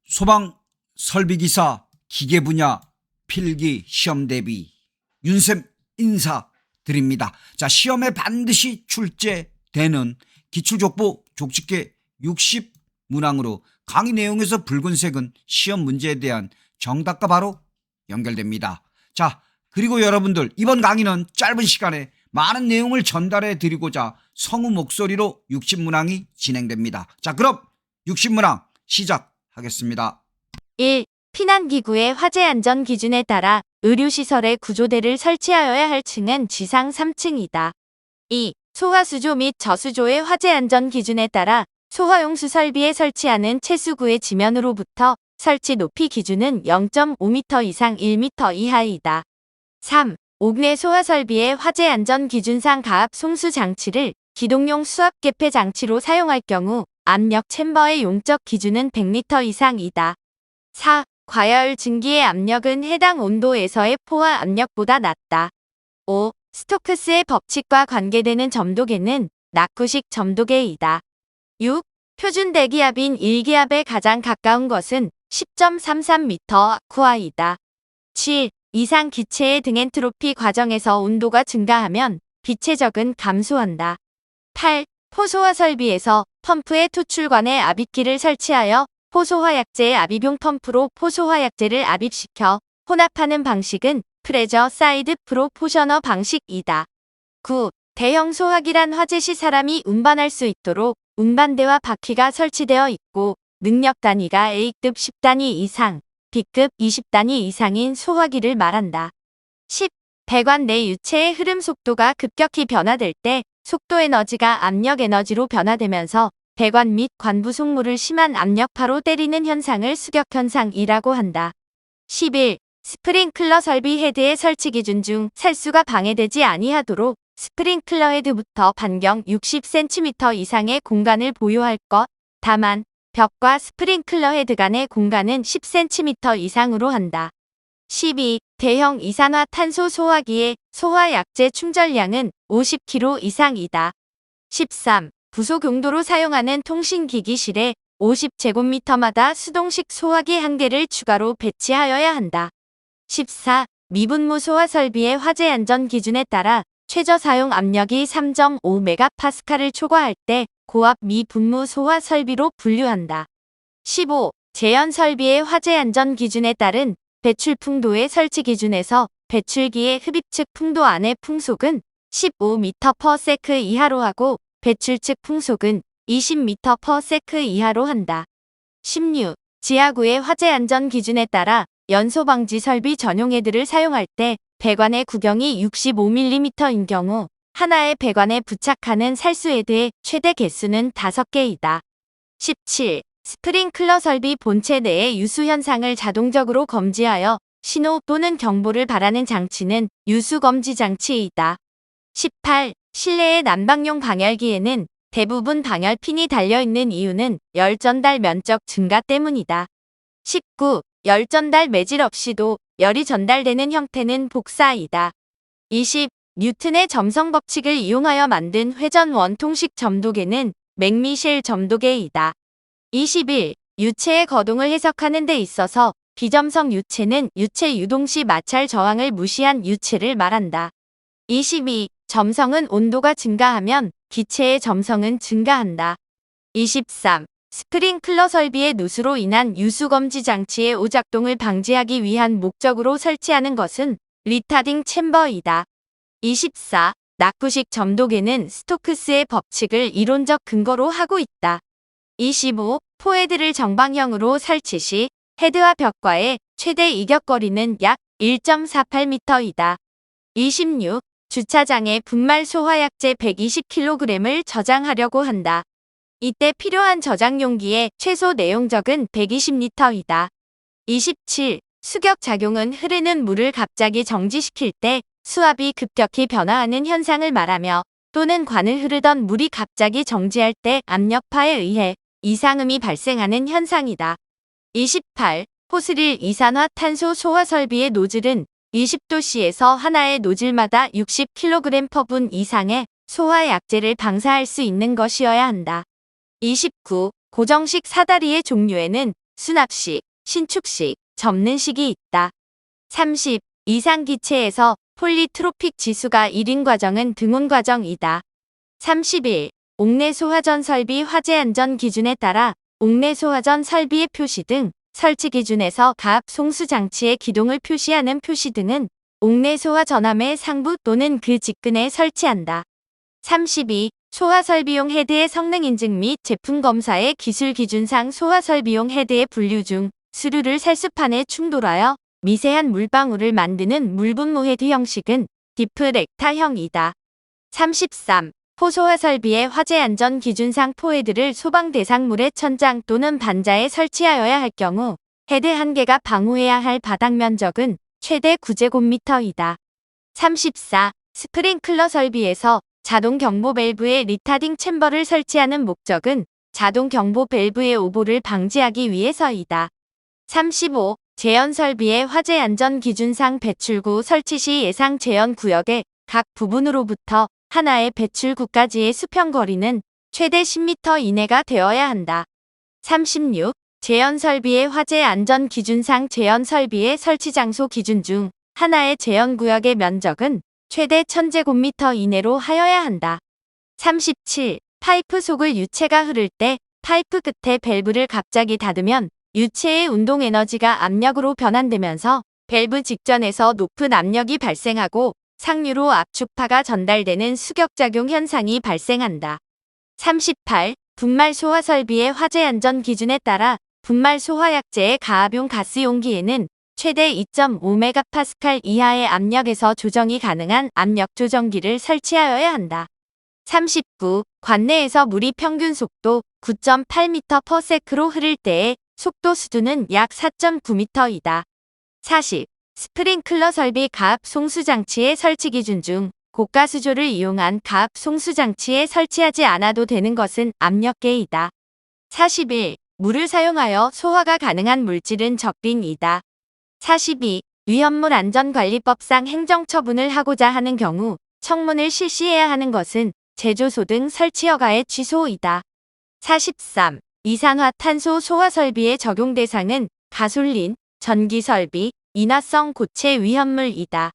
소방 설비기사 기계 분야 필기 시험 대비 윤쌤 인사드립니다. 자, 시험에 반드시 출제되는 기출족보 족집계 60문항으로 강의 내용에서 붉은색은 시험 문제에 대한 정답과 바로 연결됩니다. 자, 그리고 여러분들 이번 강의는 짧은 시간에 많은 내용을 전달해 드리고자 성우 목소리로 60문항이 진행됩니다. 자, 그럼 60문항 시작하겠습니다. 1. 피난기구의 화재 안전 기준에 따라 의료시설의 구조대를 설치하여야 할 층은 지상 3층이다. 2. 소화수조 및 저수조의 화재 안전 기준에 따라 소화용수 설비에 설치하는 채수구의 지면으로부터 설치 높이 기준은 0.5m 이상 1m 이하이다. 3. 옥내 소화설비의 화재 안전 기준상 가압 송수 장치를 기동용 수압 개폐 장치로 사용할 경우 압력 챔버의 용적 기준은 100m 이상이다. 4. 과열 증기의 압력은 해당 온도에서의 포화 압력보다 낮다. 5. 스토크스의 법칙과 관계되는 점도계는 낙구식 점도계이다. 6. 표준 대기압인 1기압에 가장 가까운 것은 10.33m 아쿠아이다. 7. 이상 기체의 등엔트로피 과정에서 온도가 증가하면 비체적은 감소한다. 8. 포소화 설비에서 펌프의 토출관에 압입기를 설치하여 포소화약제의 압입용 펌프로 포소화약제를 압입시켜 혼합하는 방식은 프레저 사이드 프로포셔너 방식이다. 9. 대형 소화기란 화재 시 사람이 운반할 수 있도록 운반대와 바퀴가 설치되어 있고 능력 단위가 A급 10단위 이상, B급 20단위 이상인 소화기를 말한다. 10. 배관 내 유체의 흐름 속도가 급격히 변화될 때 속도 에너지가 압력 에너지로 변화되면서 배관 및 관부 속물을 심한 압력파로 때리는 현상을 수격현상이라고 한다. 11. 스프링클러 설비 헤드의 설치 기준 중 살수가 방해되지 아니하도록 스프링클러 헤드부터 반경 60cm 이상의 공간을 보유할 것, 다만 벽과 스프링클러 헤드 간의 공간은 10cm 이상으로 한다. 12. 대형 이산화탄소 소화기의 소화약제 충전량은 50kg 이상이다. 13. 부속 용도로 사용하는 통신기기실에 50제곱미터마다 수동식 소화기 1개를 추가로 배치하여야 한다. 14. 미분무 소화 설비의 화재 안전 기준에 따라 최저 사용 압력이 3.5MPa를 초과할 때 고압 미분무 소화 설비로 분류한다. 15. 제연 설비의 화재 안전 기준에 따른 배출 풍도의 설치 기준에서 배출기의 흡입 측 풍도 안의 풍속은 15m/s 이하로 하고 배출 측 풍속은 20m/s 이하로 한다. 16. 지하구의 화재 안전 기준에 따라 연소방지 설비 전용 헤드를 사용할 때 배관의 구경이 65mm인 경우 하나의 배관에 부착하는 살수 헤드의 최대 개수는 5개이다. 17. 스프링클러 설비 본체 내의 유수 현상을 자동적으로 검지하여 신호 또는 경보를 발하는 장치는 유수 검지 장치이다. 18. 실내의 난방용 방열기에는 대부분 방열핀이 달려있는 이유는 열 전달 면적 증가 때문이다. 19. 열 전달 매질 없이도 열이 전달되는 형태는 복사이다. 20. 뉴튼의 점성 법칙을 이용하여 만든 회전 원통식 점도계는 맥미셸 점도계이다. 21. 유체의 거동을 해석하는 데 있어서 비점성 유체는 유체 유동시 마찰 저항을 무시한 유체를 말한다. 22. 점성은 온도가 증가하면 기체의 점성은 증가한다. 23. 스프링클러 설비의 누수로 인한 유수검지 장치의 오작동을 방지하기 위한 목적으로 설치하는 것은 리타딩 챔버이다. 24. 낙구식 점도계는 스토크스의 법칙을 이론적 근거로 하고 있다. 25. 포헤드를 정방형으로 설치 시 헤드와 벽과의 최대 이격거리는 약 1.48m이다. 26. 주차장에 분말 소화약제 120kg을 저장하려고 한다. 이때 필요한 저장 용기의 최소 내용적은 120L이다. 27. 수격 작용은 흐르는 물을 갑자기 정지시킬 때 수압이 급격히 변화하는 현상을 말하며 또는 관을 흐르던 물이 갑자기 정지할 때 압력파에 의해 이상음이 발생하는 현상이다. 28. 호스릴 이산화탄소 소화 설비의 노즐은 20도씨에서 하나의 노즐마다 60kg/분 이상의 소화약제를 방사할 수 있는 것이어야 한다. 29. 고정식 사다리의 종류에는 수납식, 신축식, 접는식이 있다. 30. 이상 기체에서 폴리트로픽 지수가 1인 과정은 등온 과정이다. 31. 옥내 소화전 설비 화재 안전 기준에 따라 옥내 소화전 설비의 표시 등 설치 기준에서 가압 송수 장치의 기동을 표시하는 표시 등은 옥내 소화 전함의 상부 또는 그 직근에 설치한다. 32. 소화 설비용 헤드의 성능 인증 및 제품 검사의 기술 기준상 소화 설비용 헤드의 분류 중 수류를 살수판에 충돌하여 미세한 물방울을 만드는 물분무 헤드 형식은 디프렉타형이다. 33. 포소화 설비의 화재 안전 기준상 포헤드를 소방 대상물의 천장 또는 반자에 설치하여야 할 경우 헤드 한 개가 방호해야 할 바닥 면적은 최대 9제곱미터이다. 34. 스프링클러 설비에서 자동 경보 밸브에 리타딩 챔버를 설치하는 목적은 자동 경보 밸브의 오보를 방지하기 위해서이다. 35. 제연 설비의 화재 안전 기준상 배출구 설치 시 예상 제연 구역의 각 부분으로부터 하나의 배출구까지의 수평 거리는 최대 10m 이내가 되어야 한다. 36. 제연 설비의 화재 안전 기준상 제연 설비의 설치 장소 기준 중 하나의 제연 구역의 면적은 최대 1000제곱미터 이내로 하여야 한다. 37. 파이프 속을 유체가 흐를 때 파이프 끝에 밸브를 갑자기 닫으면 유체의 운동 에너지가 압력으로 변환되면서 밸브 직전에서 높은 압력이 발생하고 상류로 압축파가 전달되는 수격작용 현상이 발생한다. 38. 분말 소화 설비의 화재 안전 기준에 따라 분말 소화약제의 가압용 가스 용기에는 최대 2.5MPa 이하의 압력에서 조정이 가능한 압력 조정기를 설치하여야 한다. 39. 관내에서 물이 평균 속도 9.8m/s로 흐를 때의 속도 수준은 약 4.9m이다. 40. 스프링클러 설비 가압 송수 장치의 설치 기준 중 고가 수조를 이용한 가압 송수 장치에 설치하지 않아도 되는 것은 압력계이다. 41. 물을 사용하여 소화가 가능한 물질은 적빙이다. 42. 위험물 안전관리법상 행정처분을 하고자 하는 경우 청문을 실시해야 하는 것은 제조소 등 설치 허가의 취소이다. 43. 이산화탄소 소화 설비의 적용 대상은 가솔린, 전기 설비, 인화성 고체 위험물이다.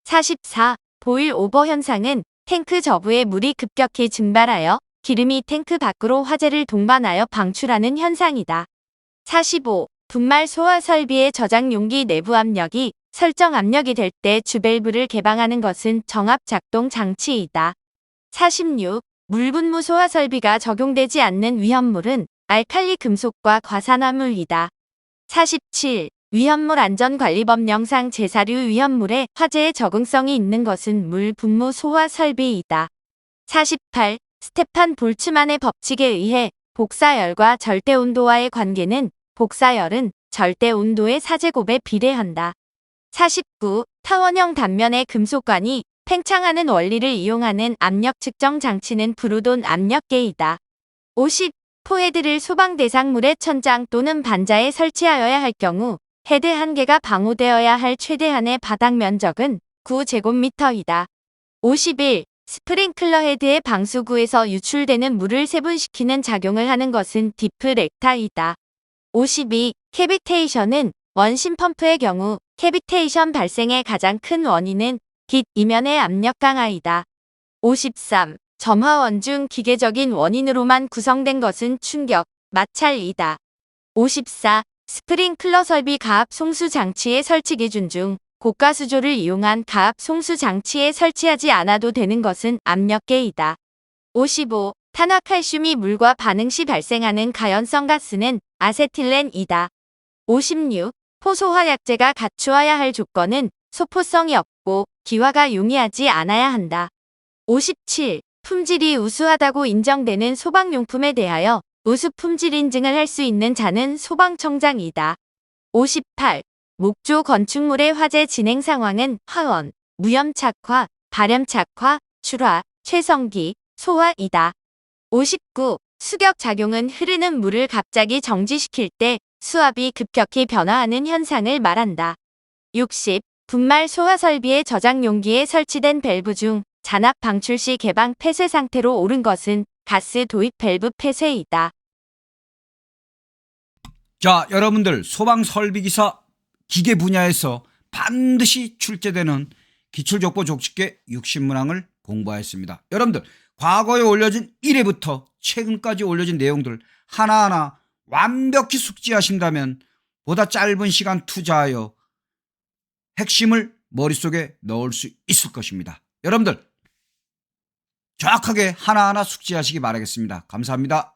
44. 보일 오버 현상은 탱크 저부에 물이 급격히 증발하여 기름이 탱크 밖으로 화재를 동반하여 방출하는 현상이다. 45. 분말 소화 설비의 저장 용기 내부 압력이 설정 압력이 될 때 주밸브를 개방하는 것은 정압 작동 장치이다. 46. 물분무 소화 설비가 적용되지 않는 위험물은 알칼리 금속과 과산화물이다. 47. 위험물 안전관리법령상 제사류 위험물에 화재의 적응성이 있는 것은 물 분무 소화 설비이다. 48. 스테판 볼츠만의 법칙에 의해 복사열과 절대온도와의 관계는 복사열은 절대온도의 4제곱에 비례한다. 49. 타원형 단면의 금속관이 팽창하는 원리를 이용하는 압력 측정 장치는 브루돈 압력계이다. 50. 포헤드를 소방 대상물의 천장 또는 반자에 설치하여야 할 경우 헤드 한 개가 방호되어야 할 최대한의 바닥 면적은 9제곱미터이다. 51. 스프링클러 헤드의 방수구에서 유출되는 물을 세분시키는 작용을 하는 것은 디프렉타이다. 52. 캐비테이션은 원심 펌프의 경우 캐비테이션 발생의 가장 큰 원인은 깃 이면의 압력 강화이다. 53. 점화원 중 기계적인 원인으로만 구성된 것은 충격, 마찰이다. 54. 스프링클러 설비 가압 송수 장치의 설치 기준 중 고가 수조를 이용한 가압 송수 장치에 설치하지 않아도 되는 것은 압력계이다. 55. 탄화칼슘이 물과 반응 시 발생하는 가연성 가스는 아세틸렌이다. 56. 포소화약제가 갖추어야 할 조건은 소포성이 없고 기화가 용이하지 않아야 한다. 57. 품질이 우수하다고 인정되는 소방용품에 대하여 우수 품질 인증을 할 수 있는 자는 소방청장이다. 58. 목조 건축물의 화재 진행 상황은 화원, 무염착화, 발염착화, 출화, 최성기, 소화이다. 59. 수격작용은 흐르는 물을 갑자기 정지시킬 때 수압이 급격히 변화하는 현상을 말한다. 60. 분말 소화 설비의 저장 용기에 설치된 밸브 중 잔압 방출 시 개방 폐쇄 상태로 오른 것은 가스 도입 밸브 폐쇄이다. 자, 여러분들 소방 설비기사 기계 분야에서 반드시 출제되는 기출족보 족집계 60문항을 공부하였습니다. 여러분들 과거에 올려진 1회부터 최근까지 올려진 내용들 하나하나 완벽히 숙지하신다면 보다 짧은 시간 투자하여 핵심을 머릿속에 넣을 수 있을 것입니다. 여러분들 정확하게 하나하나 숙지하시기 바라겠습니다. 감사합니다.